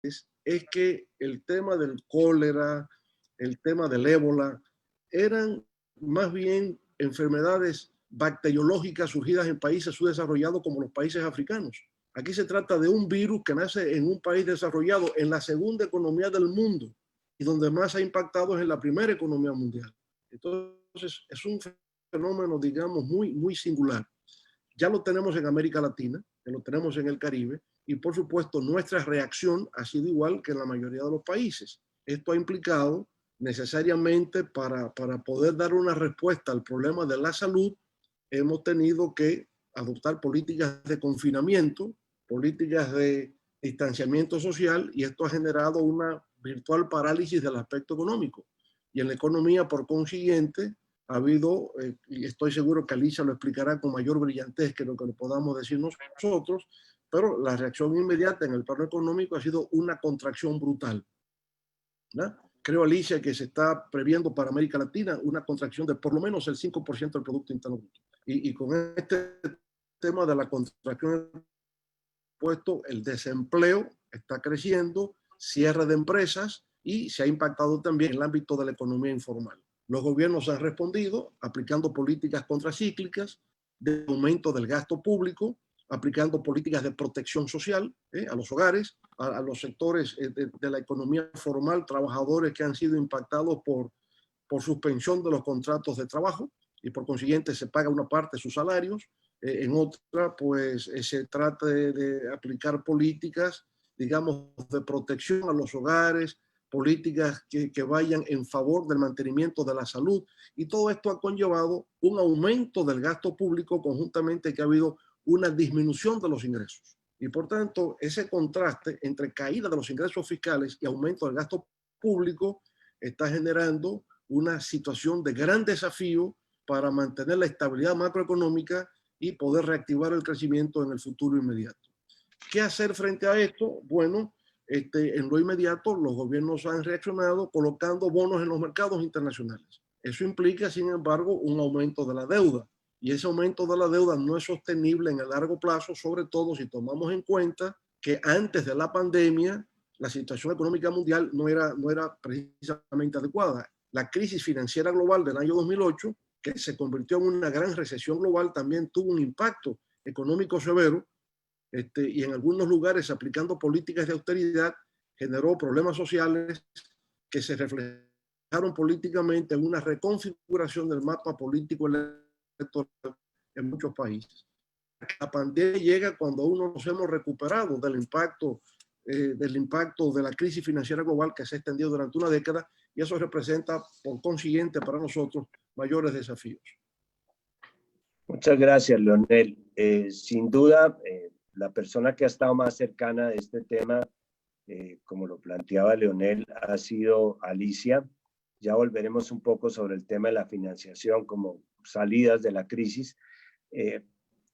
es que el tema del cólera, el tema del ébola, eran más bien enfermedades bacteriológicas surgidas en países subdesarrollados como los países africanos. Aquí se trata de un virus que nace en un país desarrollado, en la segunda economía del mundo, y donde más ha impactado es en la primera economía mundial. Entonces, es un fenómeno, digamos, muy singular. Ya lo tenemos en América Latina, ya lo tenemos en el Caribe, y por supuesto nuestra reacción ha sido igual que en la mayoría de los países. Esto ha implicado necesariamente para poder dar una respuesta al problema de la salud, hemos tenido que adoptar políticas de confinamiento, políticas de distanciamiento social, y esto ha generado una virtual parálisis del aspecto económico. Y en la economía, por consiguiente, ha habido, y estoy seguro que Alicia lo explicará con mayor brillantez que lo que lo podamos decir nosotros, pero la reacción inmediata en el plano económico ha sido una contracción brutal, ¿no? Creo, Alicia, que se está previendo para América Latina una contracción de por lo menos el 5% del Producto Interno Bruto. Y con este tema de la contracción puesto, el desempleo está creciendo, cierre de empresas, y se ha impactado también en el ámbito de la economía informal. Los gobiernos han respondido aplicando políticas contracíclicas de aumento del gasto público, aplicando políticas de protección social a los hogares, a los sectores de la economía formal, trabajadores que han sido impactados por suspensión de los contratos de trabajo, y por consiguiente se paga una parte de sus salarios. En otra, pues se trata de aplicar políticas, digamos, de protección a los hogares, políticas que vayan en favor del mantenimiento de la salud, y todo esto ha conllevado un aumento del gasto público conjuntamente que ha habido una disminución de los ingresos. Y por tanto, ese contraste entre caída de los ingresos fiscales y aumento del gasto público está generando una situación de gran desafío para mantener la estabilidad macroeconómica y poder reactivar el crecimiento en el futuro inmediato. ¿Qué hacer frente a esto? Bueno, en lo inmediato los gobiernos han reaccionado colocando bonos en los mercados internacionales. Eso implica, sin embargo, un aumento de la deuda, y ese aumento de la deuda no es sostenible en el largo plazo, sobre todo si tomamos en cuenta que antes de la pandemia la situación económica mundial no era precisamente adecuada. La crisis financiera global del año 2008, que se convirtió en una gran recesión global, también tuvo un impacto económico severo, y en algunos lugares, aplicando políticas de austeridad, generó problemas sociales que se reflejaron políticamente en una reconfiguración del mapa político electoral en muchos países. La pandemia llega cuando aún no nos hemos recuperado del impacto de la crisis financiera global que se ha extendido durante una década, y eso representa, por consiguiente, para nosotros mayores desafíos. Muchas gracias, Leonel. Sin duda, la persona que ha estado más cercana de este tema, como lo planteaba Leonel, ha sido Alicia. Ya volveremos un poco sobre el tema de la financiación como salidas de la crisis.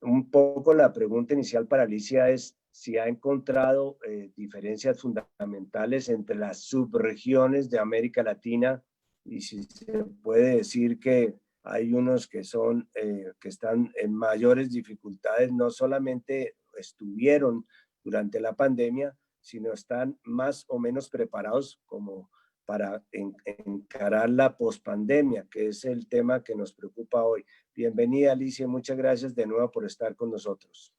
Un poco la pregunta inicial para Alicia es si ha encontrado diferencias fundamentales entre las subregiones de América Latina, y si se puede decir que hay unos que están en mayores dificultades, no solamente estuvieron durante la pandemia, sino están más o menos preparados como para encarar la pospandemia, que es el tema que nos preocupa hoy. Bienvenida, Alicia, muchas gracias de nuevo por estar con nosotros.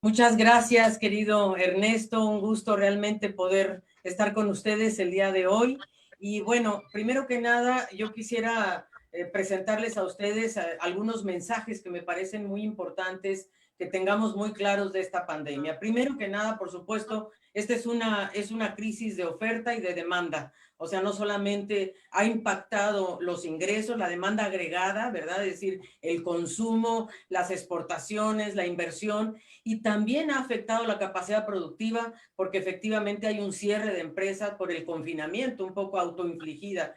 Muchas gracias, querido Ernesto. Un gusto realmente poder estar con ustedes el día de hoy. Y bueno, primero que nada, yo quisiera presentarles a ustedes algunos mensajes que me parecen muy importantes que tengamos muy claros de esta pandemia. Primero que nada, por supuesto, esta es una crisis de oferta y de demanda. O sea, no solamente ha impactado los ingresos, la demanda agregada, ¿verdad? Es decir, el consumo, las exportaciones, la inversión, y también ha afectado la capacidad productiva porque efectivamente hay un cierre de empresas por el confinamiento, un poco autoinfligida.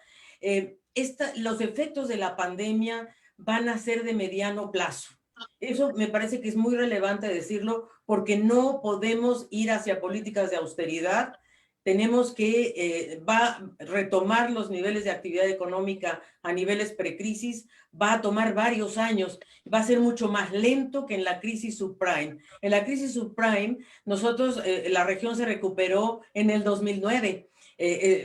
Los efectos de la pandemia van a ser de mediano plazo. Eso me parece que es muy relevante decirlo porque no podemos ir hacia políticas de austeridad tenemos que va a retomar los niveles de actividad económica a niveles precrisis, va a tomar varios años, va a ser mucho más lento que en la crisis subprime. En la crisis subprime, nosotros, la región se recuperó en el 2009,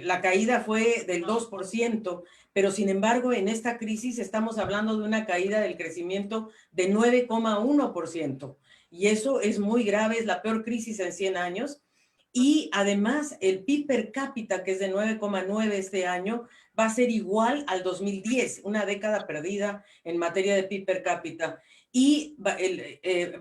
la caída fue del 2%, pero sin embargo en esta crisis estamos hablando de una caída del crecimiento de 9,1%, y eso es muy grave, es la peor crisis en 100 años. Y además el PIB per cápita, que es de 9,9 este año, va a ser igual al 2010, una década perdida en materia de PIB per cápita. Y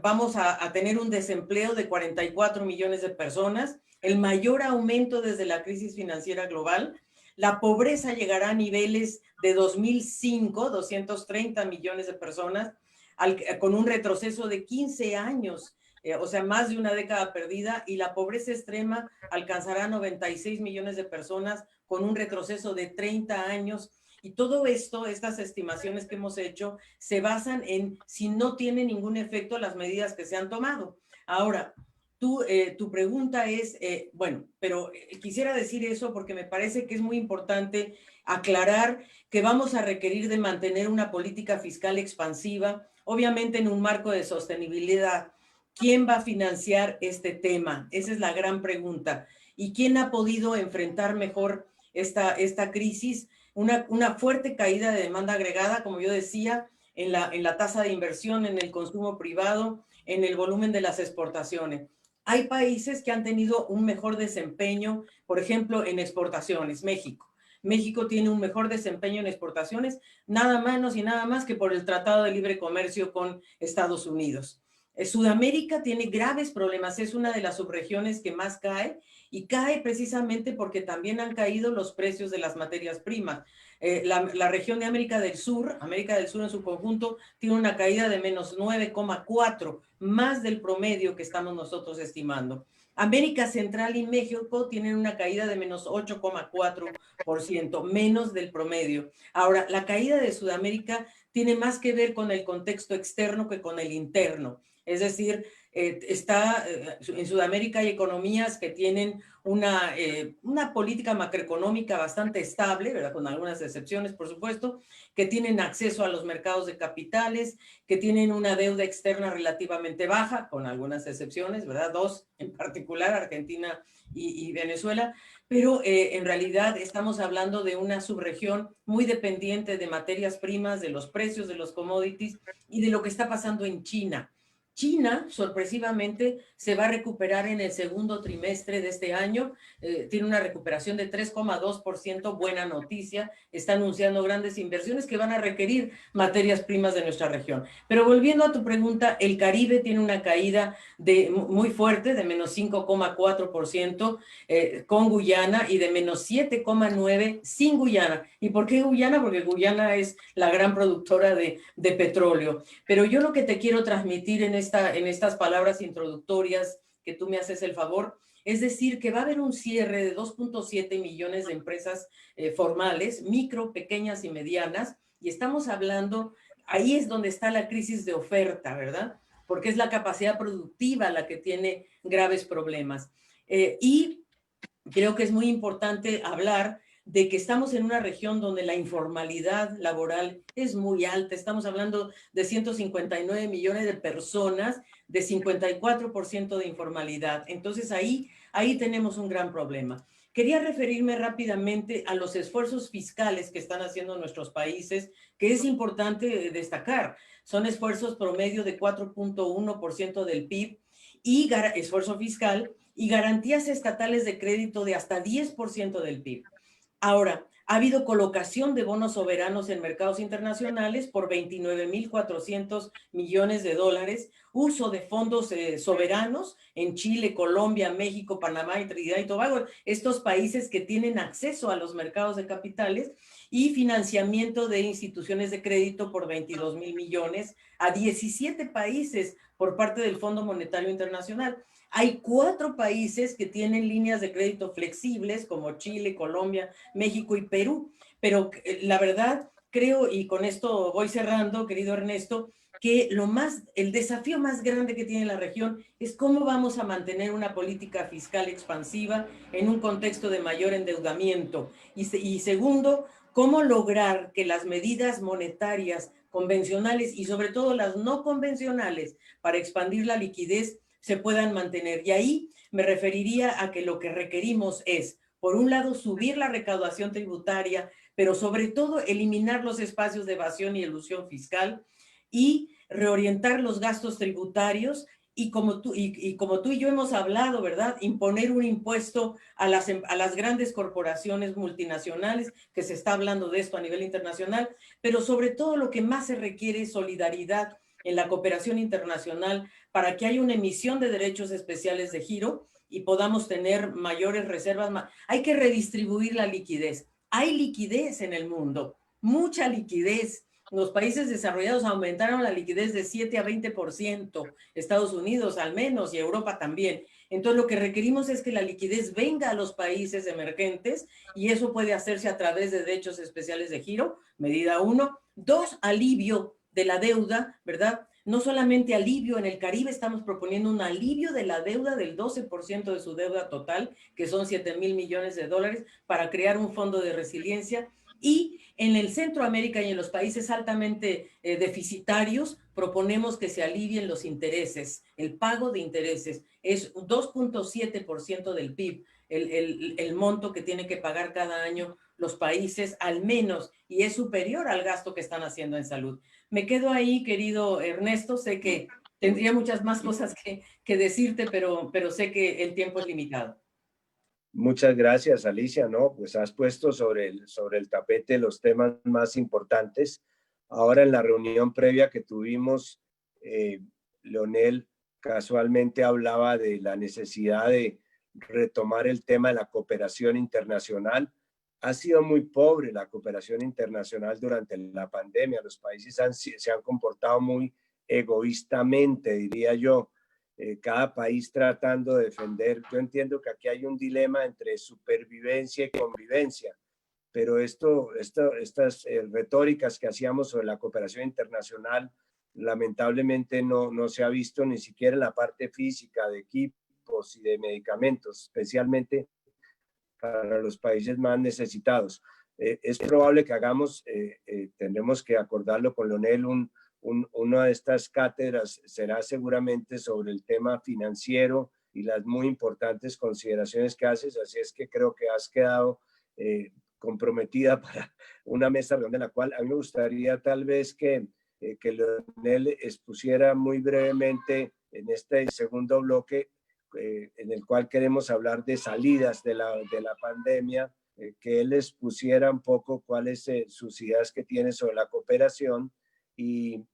vamos a tener un desempleo de 44 millones de personas, el mayor aumento desde la crisis financiera global. La pobreza llegará a niveles de 2005, 230 millones de personas, con un retroceso de 15 años. O sea, más de una década perdida, y la pobreza extrema alcanzará 96 millones de personas con un retroceso de 30 años. Y todo esto, estas estimaciones que hemos hecho, se basan en si no tiene ningún efecto las medidas que se han tomado. Ahora, tu pregunta es, bueno, pero quisiera decir eso porque me parece que es muy importante aclarar que vamos a requerir de mantener una política fiscal expansiva, obviamente en un marco de sostenibilidad. ¿Quién va a financiar este tema? Esa es la gran pregunta. ¿Y quién ha podido enfrentar mejor esta crisis? Una fuerte caída de demanda agregada, como yo decía, en la tasa de inversión, en el consumo privado, en el volumen de las exportaciones. Hay países que han tenido un mejor desempeño, por ejemplo, en exportaciones. México. México tiene un mejor desempeño en exportaciones, nada menos y nada más que por el Tratado de Libre Comercio con Estados Unidos. Sudamérica tiene graves problemas, es una de las subregiones que más cae, y cae precisamente porque también han caído los precios de las materias primas. La región de América del Sur en su conjunto, tiene una caída de menos 9,4, más del promedio que estamos nosotros estimando. América Central y México tienen una caída de menos 8,4%, menos del promedio. Ahora, la caída de Sudamérica tiene más que ver con el contexto externo que con el interno. Es decir, en Sudamérica hay economías que tienen una política macroeconómica bastante estable, ¿verdad? Con algunas excepciones, por supuesto, que tienen acceso a los mercados de capitales, que tienen una deuda externa relativamente baja, con algunas excepciones, ¿verdad? Dos en particular, Argentina y Venezuela, pero en realidad estamos hablando de una subregión muy dependiente de materias primas, de los precios de los commodities y de lo que está pasando en China. China, sorpresivamente, se va a recuperar en el segundo trimestre de este año, tiene una recuperación de 3,2%, buena noticia, está anunciando grandes inversiones que van a requerir materias primas de nuestra región. Pero volviendo a tu pregunta, el Caribe tiene una caída muy fuerte, de menos 5,4%, con Guyana, y de menos 7,9% sin Guyana. ¿Y por qué Guyana? Porque Guyana es la gran productora de petróleo. Pero yo lo que te quiero transmitir en estas palabras introductorias que tú me haces el favor, es decir, que va a haber un cierre de 2,7 millones de empresas formales, micro, pequeñas y medianas, y estamos hablando, ahí es donde está la crisis de oferta, ¿verdad? Porque es la capacidad productiva la que tiene graves problemas. Y creo que es muy importante hablar de que estamos en una región donde la informalidad laboral es muy alta. Estamos hablando de 159 millones de personas, de 54% de informalidad. Entonces ahí tenemos un gran problema. Quería referirme rápidamente a los esfuerzos fiscales que están haciendo nuestros países, que es importante destacar. Son esfuerzos promedio de 4,1% del PIB y esfuerzo fiscal, y garantías estatales de crédito de hasta 10% del PIB. Ahora, ha habido colocación de bonos soberanos en mercados internacionales por 29.400 millones de dólares, uso de fondos soberanos en Chile, Colombia, México, Panamá y Trinidad y Tobago, estos países que tienen acceso a los mercados de capitales, y financiamiento de instituciones de crédito por 22,000 millones a 17 países por parte del Fondo Monetario Internacional. Hay 4 países que tienen líneas de crédito flexibles, como Chile, Colombia, México y Perú. Pero la verdad, creo, y con esto voy cerrando, querido Ernesto, que el desafío más grande que tiene la región es cómo vamos a mantener una política fiscal expansiva en un contexto de mayor endeudamiento. Y segundo, cómo lograr que las medidas monetarias convencionales y sobre todo las no convencionales para expandir la liquidez se puedan mantener. Y ahí me referiría a que lo que requerimos es, por un lado, subir la recaudación tributaria, pero sobre todo eliminar los espacios de evasión y elusión fiscal y reorientar los gastos tributarios y como tú y yo hemos hablado, ¿verdad? Imponer un impuesto a las grandes corporaciones multinacionales, que se está hablando de esto a nivel internacional, pero sobre todo lo que más se requiere es solidaridad en la cooperación internacional para que haya una emisión de derechos especiales de giro y podamos tener mayores reservas. Hay que redistribuir la liquidez. Hay liquidez en el mundo, mucha liquidez. Los países desarrollados aumentaron la liquidez de 7 a 20%, Estados Unidos al menos y Europa también. Entonces lo que requerimos es que la liquidez venga a los países emergentes y eso puede hacerse a través de derechos especiales de giro, medida 1. 2, alivio de la deuda, ¿verdad? No solamente alivio, en el Caribe estamos proponiendo un alivio de la deuda del 12% de su deuda total, que son 7,000 millones de dólares, para crear un fondo de resiliencia. Y en el Centroamérica y en los países altamente deficitarios, proponemos que se alivien los intereses, el pago de intereses. Es 2.7% del PIB, el monto que tienen que pagar cada año los países al menos, y es superior al gasto que están haciendo en salud. Me quedo ahí, querido Ernesto, sé que tendría muchas más cosas que decirte, pero sé que el tiempo es limitado. Muchas gracias, Alicia. No, pues has puesto sobre el tapete los temas más importantes. Ahora en la reunión previa que tuvimos, Leonel casualmente hablaba de la necesidad de retomar el tema de la cooperación internacional. Ha sido muy pobre la cooperación internacional durante la pandemia. Los países se han comportado muy egoístamente, diría yo. Cada país tratando de defender. Yo entiendo que aquí hay un dilema entre supervivencia y convivencia, pero estas retóricas que hacíamos sobre la cooperación internacional, lamentablemente no se ha visto ni siquiera en la parte física de equipos y de medicamentos, especialmente para los países más necesitados. Es probable que tendremos que acordarlo con Leonel, una de estas cátedras será seguramente sobre el tema financiero y las muy importantes consideraciones que haces, así es que creo que has quedado comprometida para una mesa redonda en la cual a mí me gustaría tal vez que Leonel expusiera muy brevemente en este segundo bloque en el cual queremos hablar de salidas de la pandemia, que él expusiera un poco cuáles sus ideas que tiene sobre la cooperación. Y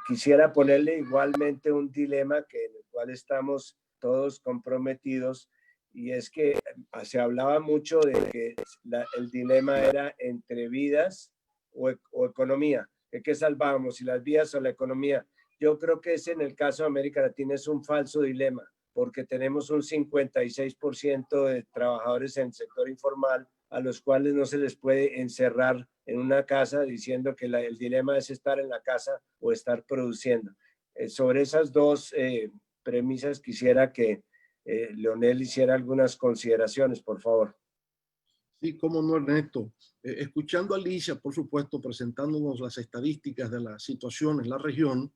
quisiera ponerle igualmente un dilema en el cual estamos todos comprometidos, y es que se hablaba mucho de que el dilema era entre vidas o economía, ¿qué salvábamos, si las vidas o la economía? Yo creo que en el caso de América Latina es un falso dilema, porque tenemos un 56% de trabajadores en el sector informal a los cuales no se les puede encerrar en una casa diciendo que el dilema es estar en la casa o estar produciendo. Sobre esas dos premisas quisiera que Leonel hiciera algunas consideraciones, por favor. Sí, cómo no, Ernesto. Escuchando a Alicia, por supuesto, presentándonos las estadísticas de la situación en la región,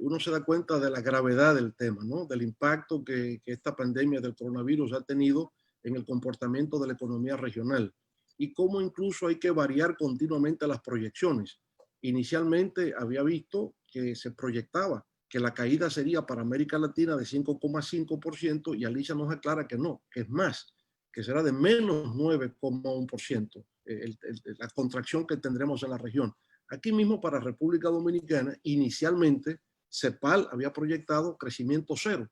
uno se da cuenta de la gravedad del tema, ¿no? Del impacto que esta pandemia del coronavirus ha tenido en el comportamiento de la economía regional y cómo incluso hay que variar continuamente las proyecciones. Inicialmente había visto que se proyectaba que la caída sería para América Latina de 5,5% y Alicia nos aclara que no, que es más, que será de menos 9,1%, la contracción que tendremos en la región. Aquí mismo para República Dominicana, inicialmente CEPAL había proyectado crecimiento cero.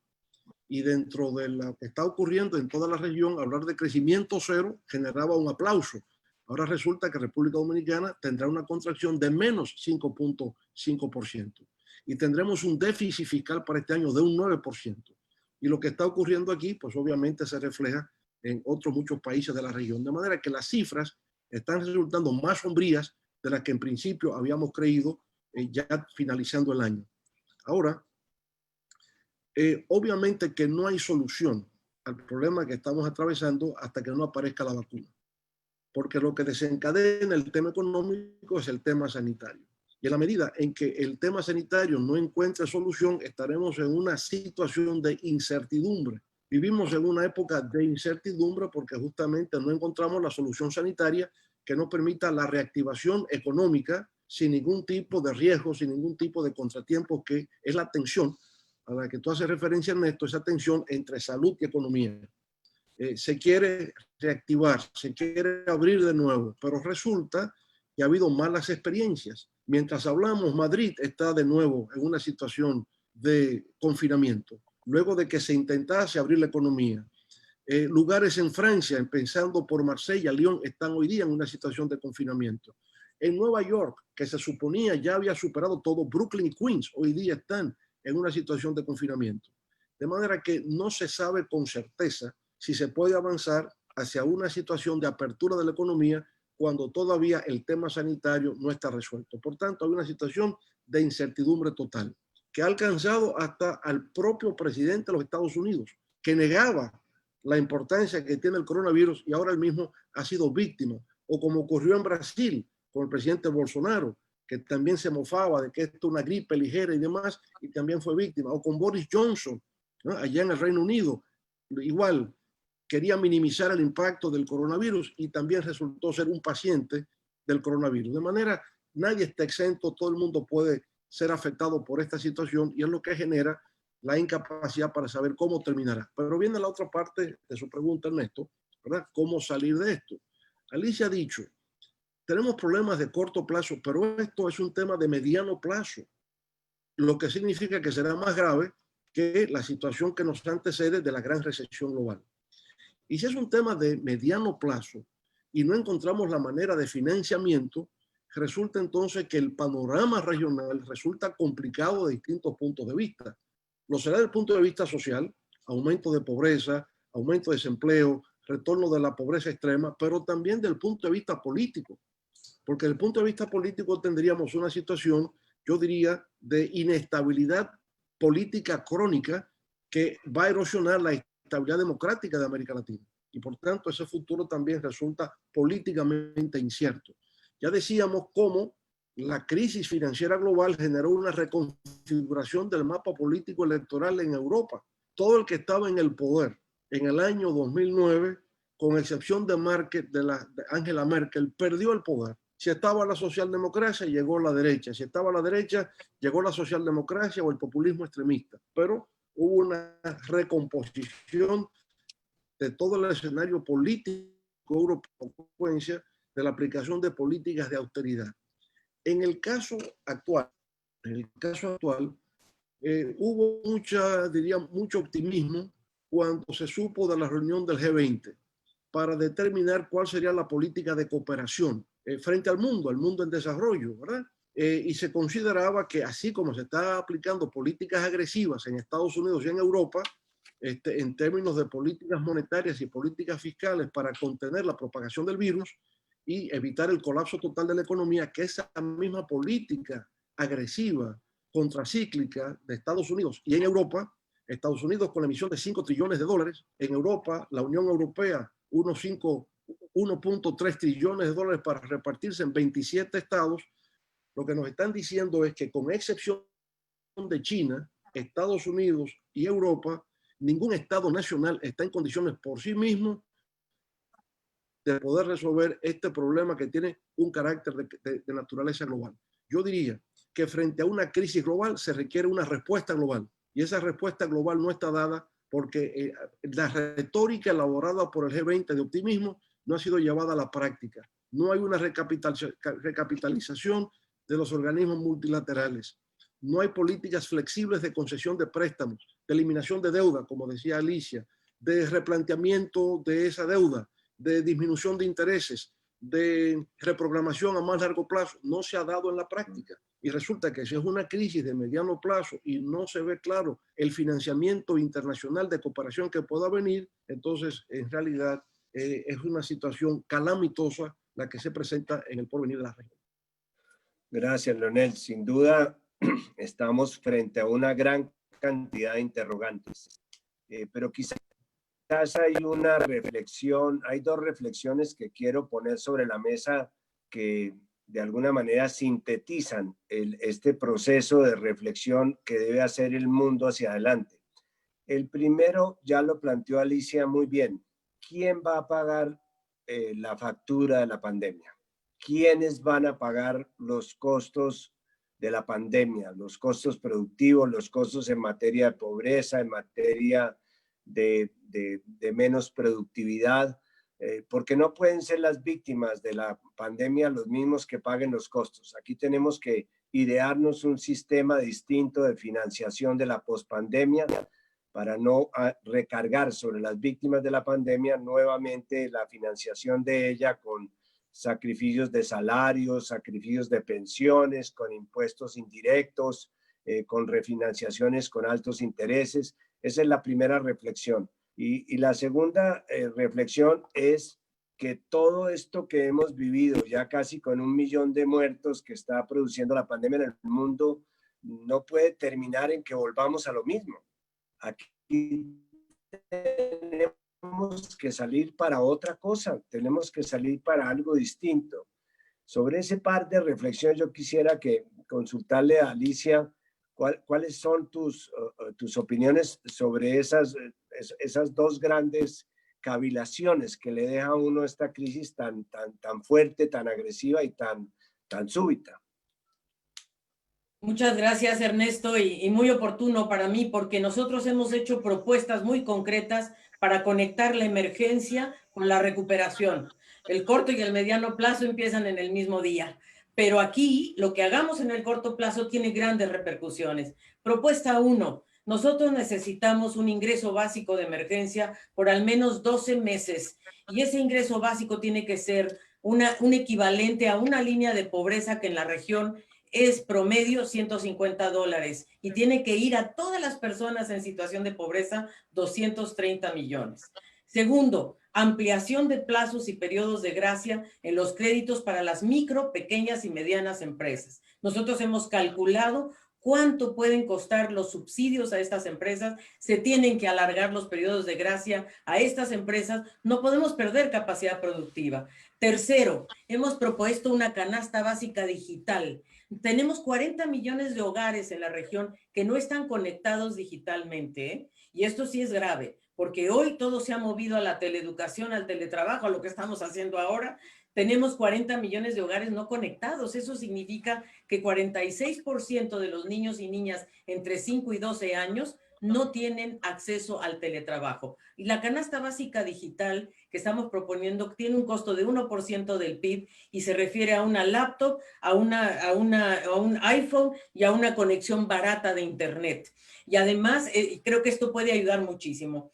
Y dentro de lo que está ocurriendo en toda la región, hablar de crecimiento cero generaba un aplauso. Ahora resulta que República Dominicana tendrá una contracción de menos 5,5%. Y tendremos un déficit fiscal para este año de un 9%. Y lo que está ocurriendo aquí, pues obviamente se refleja en otros muchos países de la región. De manera que las cifras están resultando más sombrías de las que en principio habíamos creído ya finalizando el año. Ahora, obviamente que no hay solución al problema que estamos atravesando hasta que no aparezca la vacuna, porque lo que desencadena el tema económico es el tema sanitario. Y en la medida en que el tema sanitario no encuentre solución, estaremos en una situación de incertidumbre. Vivimos en una época de incertidumbre porque justamente no encontramos la solución sanitaria que nos permita la reactivación económica sin ningún tipo de riesgo, sin ningún tipo de contratiempo, que es la tensión a la que tú haces referencia, Ernesto, esa tensión entre salud y economía. Se quiere reactivar, se quiere abrir de nuevo, pero resulta que ha habido malas experiencias. Mientras hablamos, Madrid está de nuevo en una situación de confinamiento, luego de que se intentase abrir la economía. Lugares en Francia, empezando por Marsella, Lyon, están hoy día en una situación de confinamiento. En Nueva York, que se suponía ya había superado todo, Brooklyn y Queens hoy día están en una situación de confinamiento. De manera que no se sabe con certeza si se puede avanzar hacia una situación de apertura de la economía cuando todavía el tema sanitario no está resuelto. Por tanto, hay una situación de incertidumbre total que ha alcanzado hasta al propio presidente de los Estados Unidos, que negaba la importancia que tiene el coronavirus y ahora él mismo ha sido víctima. O como ocurrió en Brasil con el presidente Bolsonaro, que también se mofaba de que esto es una gripe ligera y demás, y también fue víctima. O con Boris Johnson, ¿no? Allá en el Reino Unido, igual quería minimizar el impacto del coronavirus y también resultó ser un paciente del coronavirus. De manera, nadie está exento, todo el mundo puede ser afectado por esta situación y es lo que genera la incapacidad para saber cómo terminará. Pero viene la otra parte de su pregunta, Ernesto, ¿verdad? ¿Cómo salir de esto? Alicia ha dicho, tenemos problemas de corto plazo, pero esto es un tema de mediano plazo, lo que significa que será más grave que la situación que nos antecede de la gran recesión global. Y si es un tema de mediano plazo y no encontramos la manera de financiamiento, resulta entonces que el panorama regional resulta complicado de distintos puntos de vista. Lo será desde el punto de vista social, aumento de pobreza, aumento de desempleo, retorno de la pobreza extrema, pero también del punto de vista político, porque desde el punto de vista político tendríamos una situación, yo diría, de inestabilidad política crónica que va a erosionar la estabilidad democrática de América Latina. Y por tanto, ese futuro también resulta políticamente incierto. Ya decíamos cómo la crisis financiera global generó una reconfiguración del mapa político electoral en Europa. Todo el que estaba en el poder en el año 2009, con excepción de Angela Merkel, perdió el poder. Si estaba la socialdemocracia, llegó la derecha. Si estaba la derecha, llegó la socialdemocracia o el populismo extremista. Pero hubo una recomposición de todo el escenario político europeo a consecuencia de la aplicación de políticas de austeridad. En el caso actual, hubo mucho optimismo cuando se supo de la reunión del G20 para determinar cuál sería la política de cooperación frente al mundo en desarrollo, ¿verdad? Y se consideraba que así como se está aplicando políticas agresivas en Estados Unidos y en Europa, en términos de políticas monetarias y políticas fiscales para contener la propagación del virus y evitar el colapso total de la economía, que esa misma política agresiva, contracíclica de Estados Unidos y en Europa, Estados Unidos con la emisión de 5 trillones de dólares, en Europa, la Unión Europea, 1.3 trillones de dólares para repartirse en 27 estados, lo que nos están diciendo es que con excepción de China, Estados Unidos y Europa, ningún estado nacional está en condiciones por sí mismo de poder resolver este problema que tiene un carácter de naturaleza global. Yo diría que frente a una crisis global se requiere una respuesta global y esa respuesta global no está dada porque la retórica elaborada por el G20 de optimismo no ha sido llevada a la práctica. No hay una recapitalización de los organismos multilaterales. No hay políticas flexibles de concesión de préstamos, de eliminación de deuda, como decía Alicia, de replanteamiento de esa deuda, de disminución de intereses, de reprogramación a más largo plazo. No se ha dado en la práctica. Y resulta que si es una crisis de mediano plazo y no se ve claro el financiamiento internacional de cooperación que pueda venir, entonces en realidad es una situación calamitosa la que se presenta en el porvenir de la región. Gracias, Leonel. Sin duda, estamos frente a una gran cantidad de interrogantes, pero quizás hay una reflexión, hay dos reflexiones que quiero poner sobre la mesa que de alguna manera sintetizan este proceso de reflexión que debe hacer el mundo hacia adelante. El primero ya lo planteó Alicia muy bien. ¿Quién va a pagar la factura de la pandemia? ¿Quiénes van a pagar los costos de la pandemia? Los costos productivos, los costos en materia de pobreza, en materia de menos productividad, porque no pueden ser las víctimas de la pandemia los mismos que paguen los costos. Aquí tenemos que idearnos un sistema distinto de financiación de la pospandemia para no recargar sobre las víctimas de la pandemia nuevamente la financiación de ella con sacrificios de salarios, sacrificios de pensiones, con impuestos indirectos, con refinanciaciones con altos intereses. Esa es la primera reflexión. Y la segunda reflexión es que todo esto que hemos vivido, ya casi con 1 millón de muertos que está produciendo la pandemia en el mundo, no puede terminar en que volvamos a lo mismo. Aquí tenemos que salir para otra cosa, tenemos que salir para algo distinto. Sobre ese par de reflexiones yo quisiera que consultarle a Alicia cuáles son tus opiniones sobre esas dos grandes cavilaciones que le deja a uno esta crisis tan fuerte, tan agresiva y tan súbita. Muchas gracias, Ernesto, y muy oportuno para mí, porque nosotros hemos hecho propuestas muy concretas para conectar la emergencia con la recuperación. El corto y el mediano plazo empiezan en el mismo día, pero aquí lo que hagamos en el corto plazo tiene grandes repercusiones. Propuesta 1. Nosotros necesitamos un ingreso básico de emergencia por al menos 12 meses, y ese ingreso básico tiene que ser un equivalente a una línea de pobreza que en la región es promedio $150 y tiene que ir a todas las personas en situación de pobreza 230 millones. Segundo, ampliación de plazos y periodos de gracia en los créditos para las micro, pequeñas y medianas empresas. Nosotros hemos calculado cuánto pueden costar los subsidios a estas empresas, se tienen que alargar los periodos de gracia a estas empresas, no podemos perder capacidad productiva. Tercero, hemos propuesto una canasta básica digital. Tenemos 40 millones de hogares en la región que no están conectados digitalmente, ¿eh? Y esto sí es grave, porque hoy todo se ha movido a la teleeducación, al teletrabajo, a lo que estamos haciendo ahora. Tenemos 40 millones de hogares no conectados. Eso significa que 46% de los niños y niñas entre 5 y 12 años no tienen acceso al teletrabajo. Y la canasta básica digital que estamos proponiendo tiene un costo de 1% del PIB y se refiere a una laptop, a un iPhone y a una conexión barata de Internet. Y además, creo que esto puede ayudar muchísimo.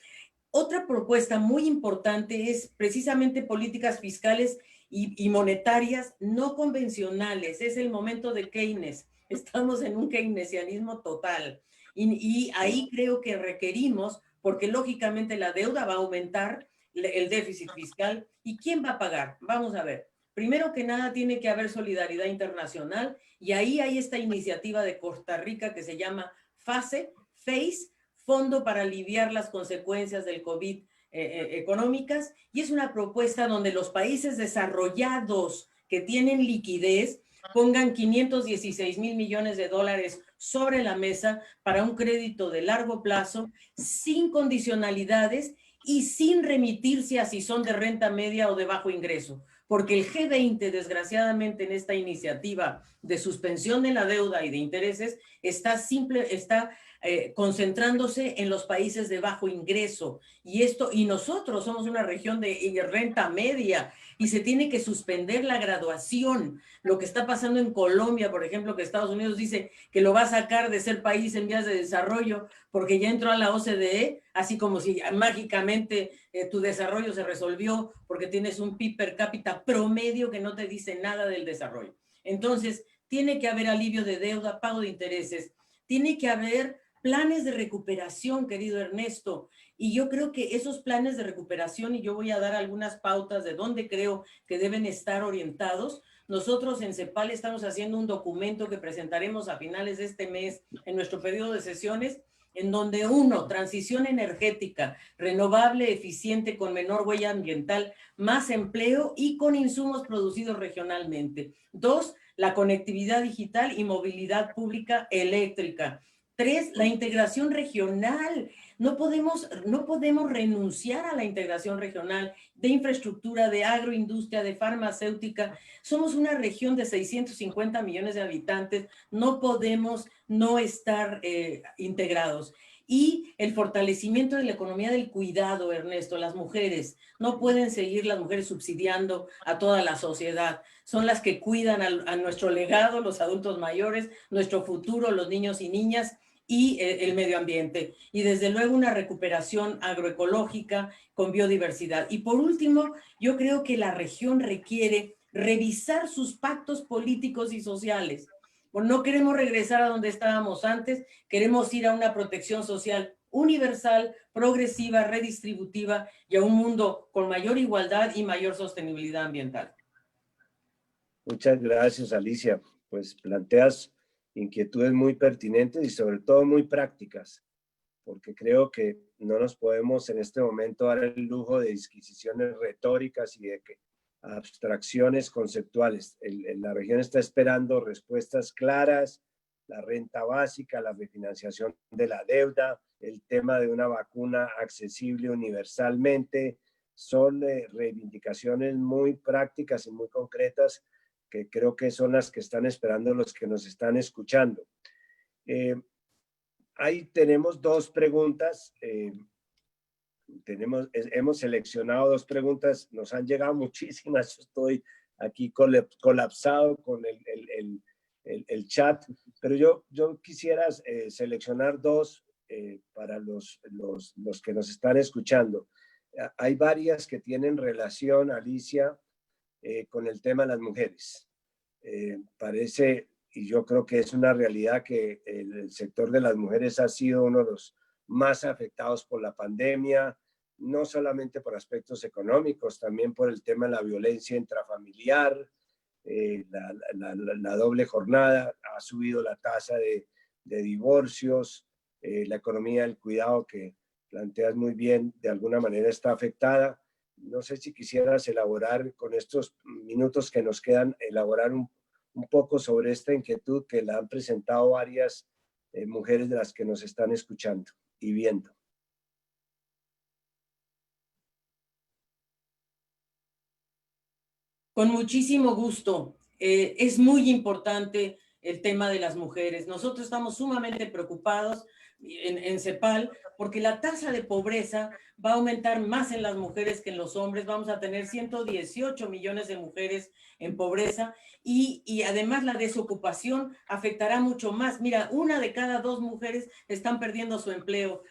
Otra propuesta muy importante es precisamente políticas fiscales y monetarias no convencionales. Es el momento de Keynes. Estamos en un keynesianismo total. Y ahí creo que requerimos, porque lógicamente la deuda va a aumentar, el déficit fiscal. ¿Y quién va a pagar? Vamos a ver. Primero que nada tiene que haber solidaridad internacional y ahí hay esta iniciativa de Costa Rica que se llama FACE, Fondo para aliviar las consecuencias del COVID económicas, y es una propuesta donde los países desarrollados que tienen liquidez pongan 516 mil millones de dólares sobre la mesa para un crédito de largo plazo, sin condicionalidades y sin remitirse a si son de renta media o de bajo ingreso, porque el G20, desgraciadamente, en esta iniciativa de suspensión de la deuda y de intereses, está concentrándose en los países de bajo ingreso. Y nosotros somos una región de renta media y se tiene que suspender la graduación. Lo que está pasando en Colombia, por ejemplo, que Estados Unidos dice que lo va a sacar de ser país en vías de desarrollo porque ya entró a la OCDE, así como si mágicamente tu desarrollo se resolvió porque tienes un PIB per cápita promedio que no te dice nada del desarrollo. Entonces, tiene que haber alivio de deuda, pago de intereses, tiene que haber planes de recuperación, querido Ernesto, y yo creo que esos planes de recuperación, y yo voy a dar algunas pautas de dónde creo que deben estar orientados, nosotros en CEPAL estamos haciendo un documento que presentaremos a finales de este mes en nuestro periodo de sesiones, en donde uno, transición energética, renovable, eficiente, con menor huella ambiental, más empleo y con insumos producidos regionalmente. Dos, la conectividad digital y movilidad pública eléctrica. Tres, la integración regional. No podemos renunciar a la integración regional de infraestructura, de agroindustria, de farmacéutica. Somos una región de 650 millones de habitantes. No podemos no estar integrados. Y el fortalecimiento de la economía del cuidado, Ernesto. Las mujeres, no pueden seguir las mujeres subsidiando a toda la sociedad. Son las que cuidan a nuestro legado, los adultos mayores, nuestro futuro, los niños y niñas, y el medio ambiente. Y desde luego una recuperación agroecológica con biodiversidad. Y por último, yo creo que la región requiere revisar sus pactos políticos y sociales. Pues no queremos regresar a donde estábamos antes, queremos ir a una protección social universal, progresiva, redistributiva y a un mundo con mayor igualdad y mayor sostenibilidad ambiental. Muchas gracias, Alicia. Pues planteas inquietudes muy pertinentes y sobre todo muy prácticas, porque creo que no nos podemos en este momento dar el lujo de disquisiciones retóricas y de abstracciones conceptuales. La región está esperando respuestas claras, la renta básica, la refinanciación de la deuda, el tema de una vacuna accesible universalmente, son reivindicaciones muy prácticas y muy concretas que creo que son las que están esperando los que nos están escuchando. Ahí tenemos dos preguntas. Hemos seleccionado dos preguntas, nos han llegado muchísimas. Yo estoy aquí colapsado con el chat, pero yo quisiera seleccionar dos para los que nos están escuchando. Hay varias que tienen relación, Alicia, con el tema de las mujeres. Parece, y yo creo que es una realidad, que el sector de las mujeres ha sido uno de los más afectados por la pandemia, no solamente por aspectos económicos, también por el tema de la violencia intrafamiliar, la doble jornada, ha subido la tasa de divorcios, la economía del cuidado que planteas muy bien, de alguna manera está afectada. No sé si quisieras elaborar con estos minutos que nos quedan, elaborar un poco sobre esta inquietud que la han presentado varias mujeres de las que nos están escuchando y viendo. Con muchísimo gusto. Es muy importante el tema de las mujeres. Nosotros estamos sumamente preocupados en CEPAL porque la tasa de pobreza va a aumentar más en las mujeres que en los hombres. Vamos a tener 118 millones de mujeres en pobreza y además la desocupación afectará mucho más. Mira, 1 de cada 2 mujeres están perdiendo su empleo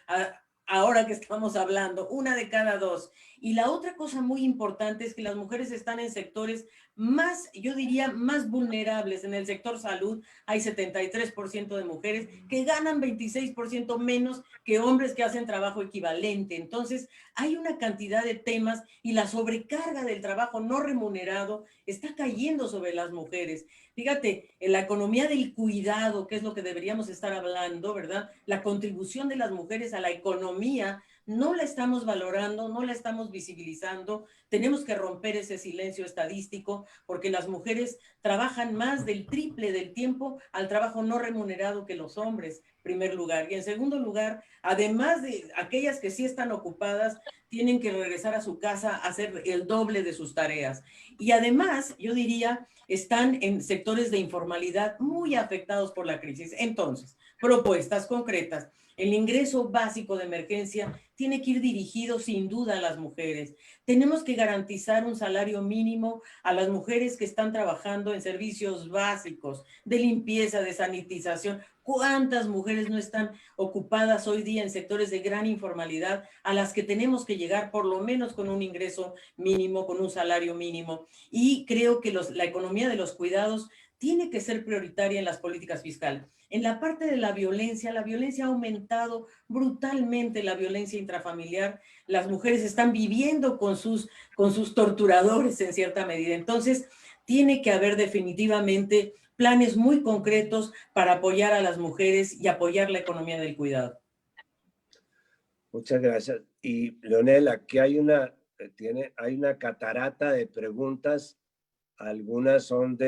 ahora que estamos hablando, 1 de cada 2. Y la otra cosa muy importante es que las mujeres están en sectores más, yo diría, más vulnerables. En el sector salud hay 73% de mujeres que ganan 26% menos que hombres que hacen trabajo equivalente. Entonces, hay una cantidad de temas y la sobrecarga del trabajo no remunerado está cayendo sobre las mujeres. Fíjate, en la economía del cuidado, que es lo que deberíamos estar hablando, ¿verdad? La contribución de las mujeres a la economía no la estamos valorando, no la estamos visibilizando. Tenemos que romper ese silencio estadístico porque las mujeres trabajan más del triple del tiempo al trabajo no remunerado que los hombres, en primer lugar. Y en segundo lugar, además de aquellas que sí están ocupadas, tienen que regresar a su casa a hacer el doble de sus tareas. Y además, yo diría, están en sectores de informalidad muy afectados por la crisis. Entonces, propuestas concretas. El ingreso básico de emergencia tiene que ir dirigido sin duda a las mujeres. Tenemos que garantizar un salario mínimo a las mujeres que están trabajando en servicios básicos de limpieza, de sanitización. ¿Cuántas mujeres no están ocupadas hoy día en sectores de gran informalidad a las que tenemos que llegar por lo menos con un ingreso mínimo, con un salario mínimo? Y creo que la economía de los cuidados tiene que ser prioritaria en las políticas fiscales. En la parte de la violencia ha aumentado brutalmente, la violencia intrafamiliar. Las mujeres están viviendo con sus torturadores en cierta medida. Entonces, tiene que haber definitivamente planes muy concretos para apoyar a las mujeres y apoyar la economía del cuidado. Muchas gracias. Y Leonel, aquí hay una catarata de preguntas. Algunas son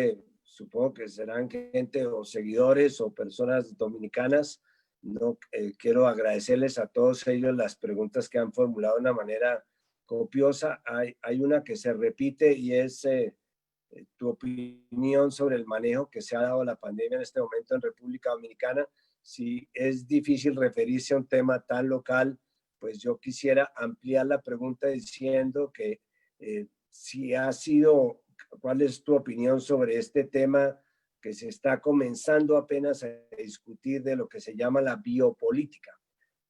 supongo que serán gente o seguidores o personas dominicanas. No, quiero agradecerles a todos ellos las preguntas que han formulado de una manera copiosa. Hay una que se repite y es tu opinión sobre el manejo que se ha dado la pandemia en este momento en República Dominicana. Si es difícil referirse a un tema tan local, pues yo quisiera ampliar la pregunta diciendo que ¿cuál es tu opinión sobre este tema que se está comenzando apenas a discutir de lo que se llama la biopolítica,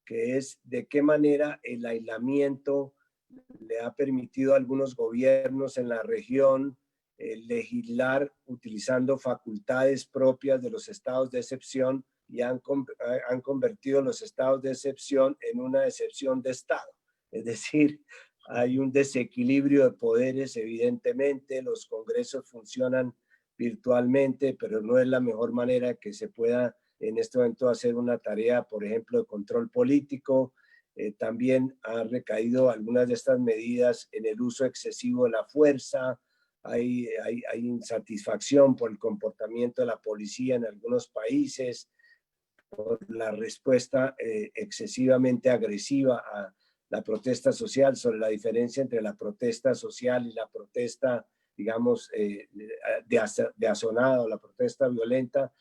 que es de qué manera el aislamiento le ha permitido a algunos gobiernos en la región legislar utilizando facultades propias de los estados de excepción y han convertido los estados de excepción en una excepción de estado. Es decir, hay un desequilibrio de poderes, evidentemente, los congresos funcionan virtualmente, pero no es la mejor manera que se pueda en este momento hacer una tarea, por ejemplo, de control político. También han recaído algunas de estas medidas en el uso excesivo de la fuerza. Hay insatisfacción por el comportamiento de la policía en algunos países, por la respuesta excesivamente agresiva a la protesta social, sobre la diferencia entre la protesta social y la protesta, digamos, de azonada o la protesta violenta.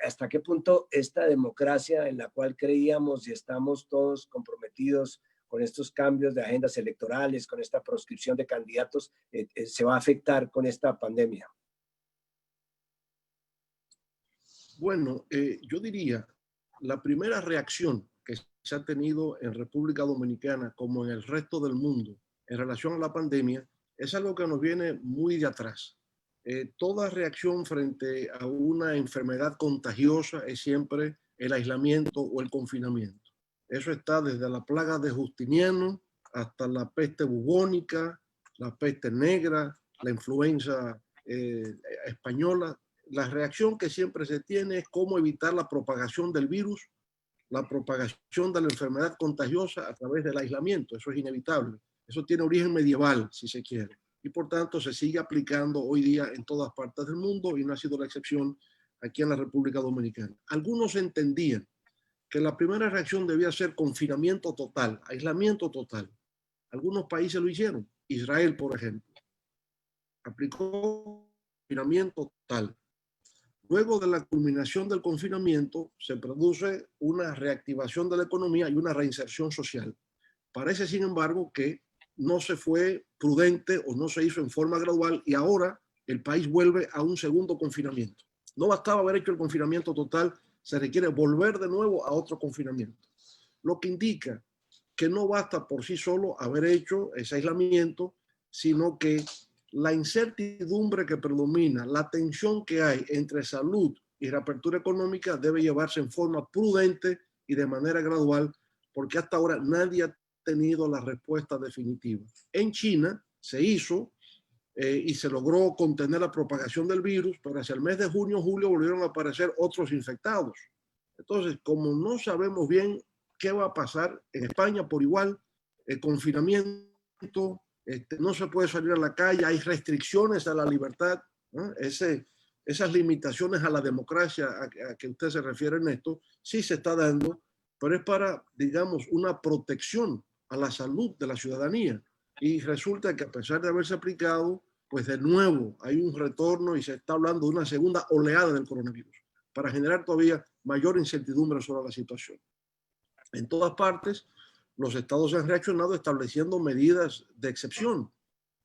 ¿Hasta qué punto esta democracia en la cual creíamos y estamos todos comprometidos con estos cambios de agendas electorales, con esta proscripción de candidatos, se va a afectar con esta pandemia? Bueno, yo diría, la primera reacción que se ha tenido en República Dominicana, como en el resto del mundo, en relación a la pandemia, es algo que nos viene muy de atrás. Toda reacción frente a una enfermedad contagiosa es siempre el aislamiento o el confinamiento. Eso está desde la plaga de Justiniano hasta la peste bubónica, la peste negra, la influenza española. La reacción que siempre se tiene es cómo evitar la propagación del virus, la propagación de la enfermedad contagiosa a través del aislamiento. Eso es inevitable. Eso tiene origen medieval, si se quiere. Y por tanto se sigue aplicando hoy día en todas partes del mundo y no ha sido la excepción aquí en la República Dominicana. Algunos entendían que la primera reacción debía ser confinamiento total, aislamiento total. Algunos países lo hicieron. Israel, por ejemplo, aplicó confinamiento total. Luego de la culminación del confinamiento, se produce una reactivación de la economía y una reinserción social. Parece, sin embargo, que no se fue prudente o no se hizo en forma gradual y ahora el país vuelve a un segundo confinamiento. No bastaba haber hecho el confinamiento total, se requiere volver de nuevo a otro confinamiento. Lo que indica que no basta por sí solo haber hecho ese aislamiento, sino que la incertidumbre que predomina, la tensión que hay entre salud y reapertura económica debe llevarse en forma prudente y de manera gradual, porque hasta ahora nadie ha tenido la respuesta definitiva. En China se hizo y se logró contener la propagación del virus, pero hacia el mes de junio, julio volvieron a aparecer otros infectados. Entonces, como no sabemos bien qué va a pasar en España por igual, el confinamiento, no se puede salir a la calle, hay restricciones a la libertad, ¿no? Esas limitaciones a la democracia a que usted se refiere, Ernesto, sí se está dando, pero es para, digamos, una protección a la salud de la ciudadanía. Y resulta que a pesar de haberse aplicado, pues de nuevo hay un retorno y se está hablando de una segunda oleada del coronavirus para generar todavía mayor incertidumbre sobre la situación. En todas partes, los estados han reaccionado estableciendo medidas de excepción,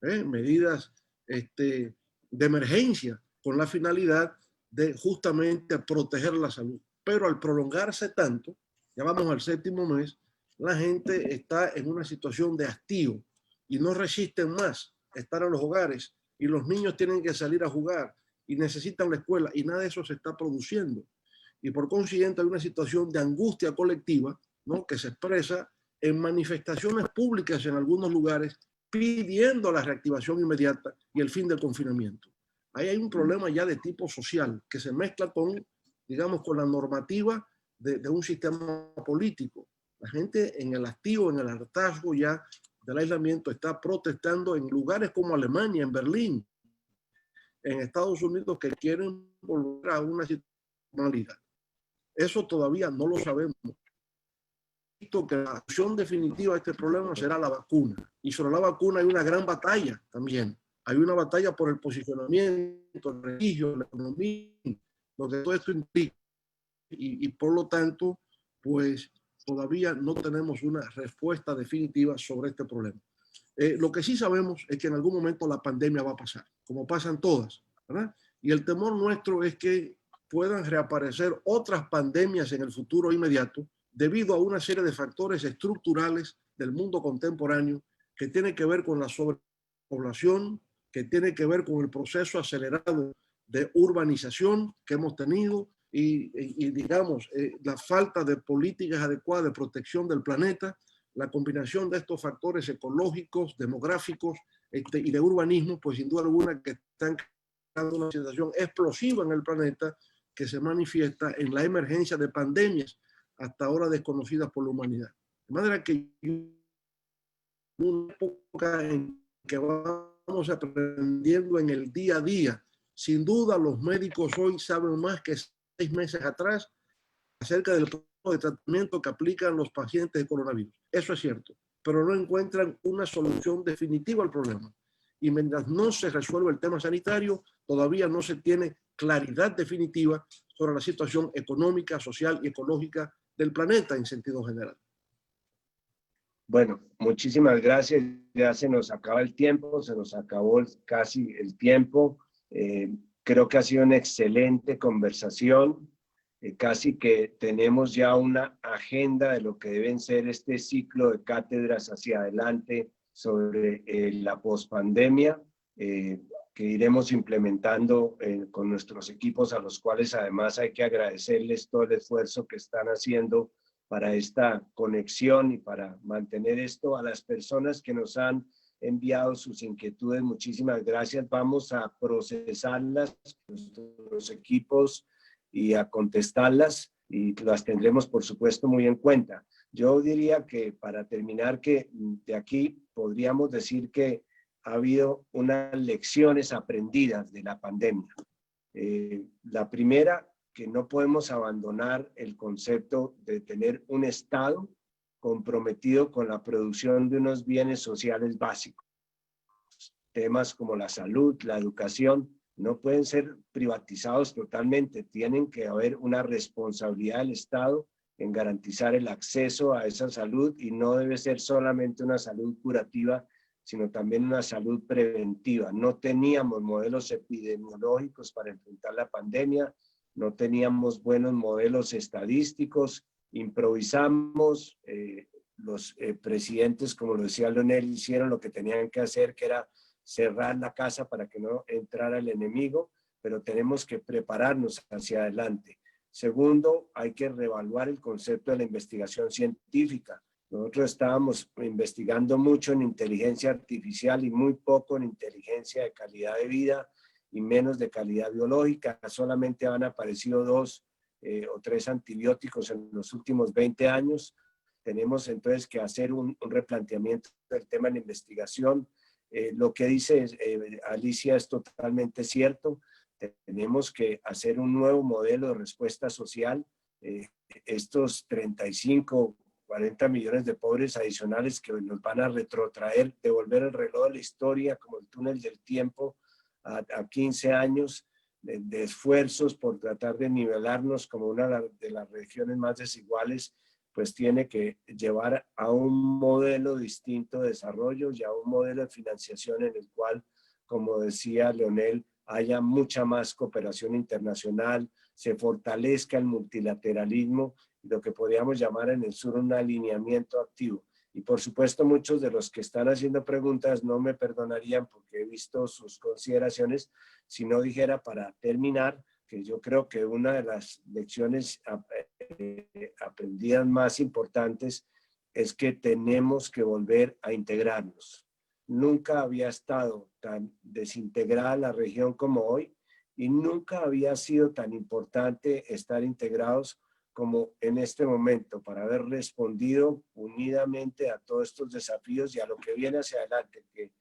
medidas de emergencia con la finalidad de justamente proteger la salud. Pero al prolongarse tanto, ya vamos al séptimo mes, la gente está en una situación de hastío y no resisten más estar en los hogares y los niños tienen que salir a jugar y necesitan la escuela y nada de eso se está produciendo. Y por consiguiente hay una situación de angustia colectiva, ¿no?, que se expresa en manifestaciones públicas en algunos lugares pidiendo la reactivación inmediata y el fin del confinamiento. Ahí hay un problema ya de tipo social que se mezcla con, digamos, con la normativa de un sistema político. La gente en el hastío, en el hartazgo ya del aislamiento está protestando en lugares como Alemania, en Berlín, en Estados Unidos, que quieren volver a una normalidad. Eso todavía no lo sabemos. Visto que la solución definitiva a este problema será la vacuna. Y sobre la vacuna hay una gran batalla también. Hay una batalla por el posicionamiento, el prestigio, la economía, lo que todo esto implica. Y por lo tanto, pues todavía no tenemos una respuesta definitiva sobre este problema. Lo que sí sabemos es que en algún momento la pandemia va a pasar, como pasan todas, ¿verdad? Y el temor nuestro es que puedan reaparecer otras pandemias en el futuro inmediato debido a una serie de factores estructurales del mundo contemporáneo que tienen que ver con la sobrepoblación, que tiene que ver con el proceso acelerado de urbanización que hemos tenido y digamos, la falta de políticas adecuadas de protección del planeta. La combinación de estos factores ecológicos, demográficos y de urbanismo, pues sin duda alguna que están creando una situación explosiva en el planeta que se manifiesta en la emergencia de pandemias hasta ahora desconocidas por la humanidad. De manera que una época en que vamos aprendiendo en el día a día. Sin duda, los médicos hoy saben más que 6 meses atrás acerca del de tratamiento que aplican los pacientes de coronavirus. Eso es cierto, pero no encuentran una solución definitiva al problema. Y mientras no se resuelve el tema sanitario, todavía no se tiene claridad definitiva sobre la situación económica, social y ecológica del planeta en sentido general. Bueno, muchísimas gracias. Ya se nos acaba el tiempo, se nos acabó casi el tiempo. Creo que ha sido una excelente conversación. Casi que tenemos ya una agenda de lo que deben ser este ciclo de cátedras hacia adelante sobre la pospandemia, que iremos implementando con nuestros equipos, a los cuales además hay que agradecerles todo el esfuerzo que están haciendo para esta conexión y para mantener esto. A las personas que nos han enviado sus inquietudes, muchísimas gracias. Vamos a procesarlas, nuestros equipos, y a contestarlas, y las tendremos por supuesto muy en cuenta. Yo diría que para terminar, que de aquí podríamos decir que ha habido unas lecciones aprendidas de la pandemia. La primera, que no podemos abandonar el concepto de tener un Estado comprometido con la producción de unos bienes sociales básicos. Temas como la salud, la educación, no pueden ser privatizados totalmente. Tienen que haber una responsabilidad del Estado en garantizar el acceso a esa salud, y no debe ser solamente una salud curativa, sino también una salud preventiva. No teníamos modelos epidemiológicos para enfrentar la pandemia, no teníamos buenos modelos estadísticos, improvisamos, los presidentes, como lo decía Leonel, hicieron lo que tenían que hacer, que era cerrar la casa para que no entrara el enemigo, pero tenemos que prepararnos hacia adelante. Segundo, hay que reevaluar el concepto de la investigación científica. Nosotros estábamos investigando mucho en inteligencia artificial y muy poco en inteligencia de calidad de vida y menos de calidad biológica. Solamente han aparecido 2 o 3 antibióticos en los últimos 20 años. Tenemos entonces que hacer un replanteamiento del tema de la investigación. Lo que dice Alicia es totalmente cierto. Tenemos que hacer un nuevo modelo de respuesta social. Estos 35, 40 millones de pobres adicionales que nos van a retrotraer, devolver el reloj de la historia como el túnel del tiempo a 15 años de esfuerzos por tratar de nivelarnos como una de las regiones más desiguales, pues tiene que llevar a un modelo distinto de desarrollo y a un modelo de financiación en el cual, como decía Leonel, haya mucha más cooperación internacional, se fortalezca el multilateralismo y lo que podríamos llamar en el sur un alineamiento activo. Y por supuesto muchos de los que están haciendo preguntas no me perdonarían porque he visto sus consideraciones, si no dijera para terminar que yo creo que una de las lecciones aprendidas más importantes es que tenemos que volver a integrarnos. nunca había estado tan desintegrada la región como hoy y nunca había sido tan importante estar integrados como en este momento para haber respondido unidamente a todos estos desafíos y a lo que viene hacia adelante, que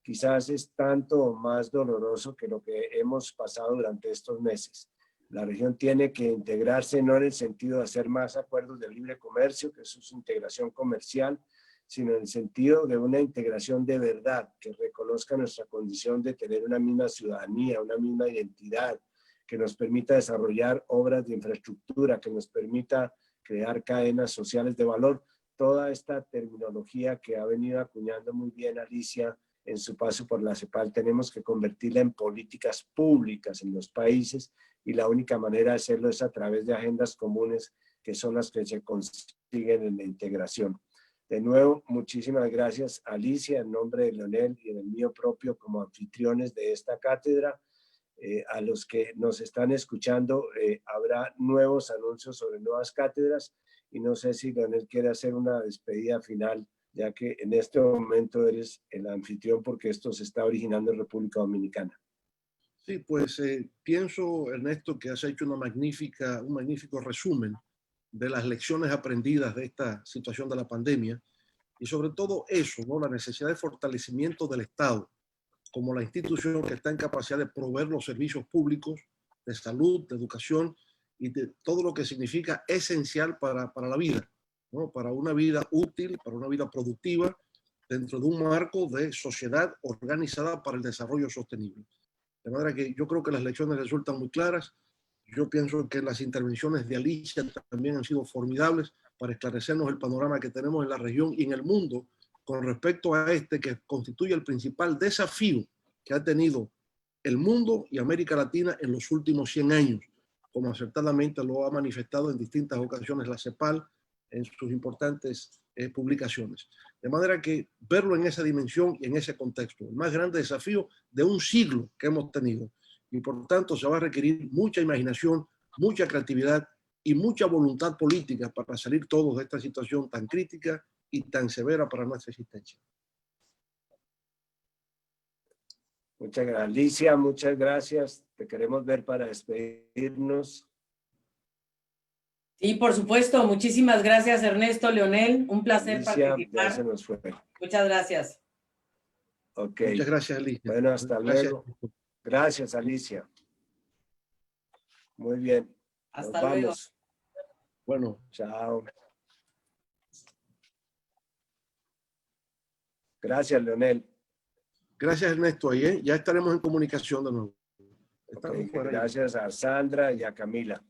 quizás es tanto más doloroso que lo que hemos pasado durante estos meses. La región tiene que integrarse no en el sentido de hacer más acuerdos de libre comercio, que eso es integración comercial, sino en el sentido de una integración de verdad, que reconozca nuestra condición de tener una misma ciudadanía, una misma identidad, que nos permita desarrollar obras de infraestructura, que nos permita crear cadenas sociales de valor. Toda esta terminología que ha venido acuñando muy bien Alicia en su paso por la CEPAL, tenemos que convertirla en políticas públicas en los países y la única manera de hacerlo es a través de agendas comunes que son las que se consiguen en la integración. De nuevo, muchísimas gracias, Alicia, en nombre de Leonel y en el mío propio como anfitriones de esta cátedra. A los que nos están escuchando, habrá nuevos anuncios sobre nuevas cátedras y no sé si Leonel quiere hacer una despedida final, ya que en este momento eres el anfitrión porque esto se está originando en República Dominicana. Sí, pues pienso, Ernesto, que has hecho un magnífico resumen de las lecciones aprendidas de esta situación de la pandemia y sobre todo eso, ¿no? La necesidad de fortalecimiento del Estado como la institución que está en capacidad de proveer los servicios públicos de salud, de educación y de todo lo que significa esencial para la vida, ¿no? Para una vida útil, para una vida productiva, dentro de un marco de sociedad organizada para el desarrollo sostenible. De manera que yo creo que las lecciones resultan muy claras. Yo pienso que las intervenciones de Alicia también han sido formidables para esclarecernos el panorama que tenemos en la región y en el mundo con respecto a este que constituye el principal desafío que ha tenido el mundo y América Latina en los últimos 100 años, como acertadamente lo ha manifestado en distintas ocasiones la CEPAL en sus importantes publicaciones. De manera que verlo en esa dimensión y en ese contexto, el más grande desafío de un siglo que hemos tenido. Y por tanto se va a requerir mucha imaginación, mucha creatividad y mucha voluntad política para salir todos de esta situación tan crítica y tan severa para nuestra existencia. Muchas gracias, Alicia, muchas gracias. Te queremos ver para despedirnos. Sí, por supuesto. Muchísimas gracias, Ernesto, Leonel. Un placer Alicia, participar. ya se nos fue. Muchas gracias. Ok. Muchas gracias, Alicia. Bueno, hasta Gracias. luego. Gracias, Alicia. Muy bien. Hasta Nos luego. vamos. Bueno. Chao. Gracias, Leonel. Gracias, Ernesto. Ya estaremos en comunicación de nuevo. Okay, gracias a Sandra y a Camila.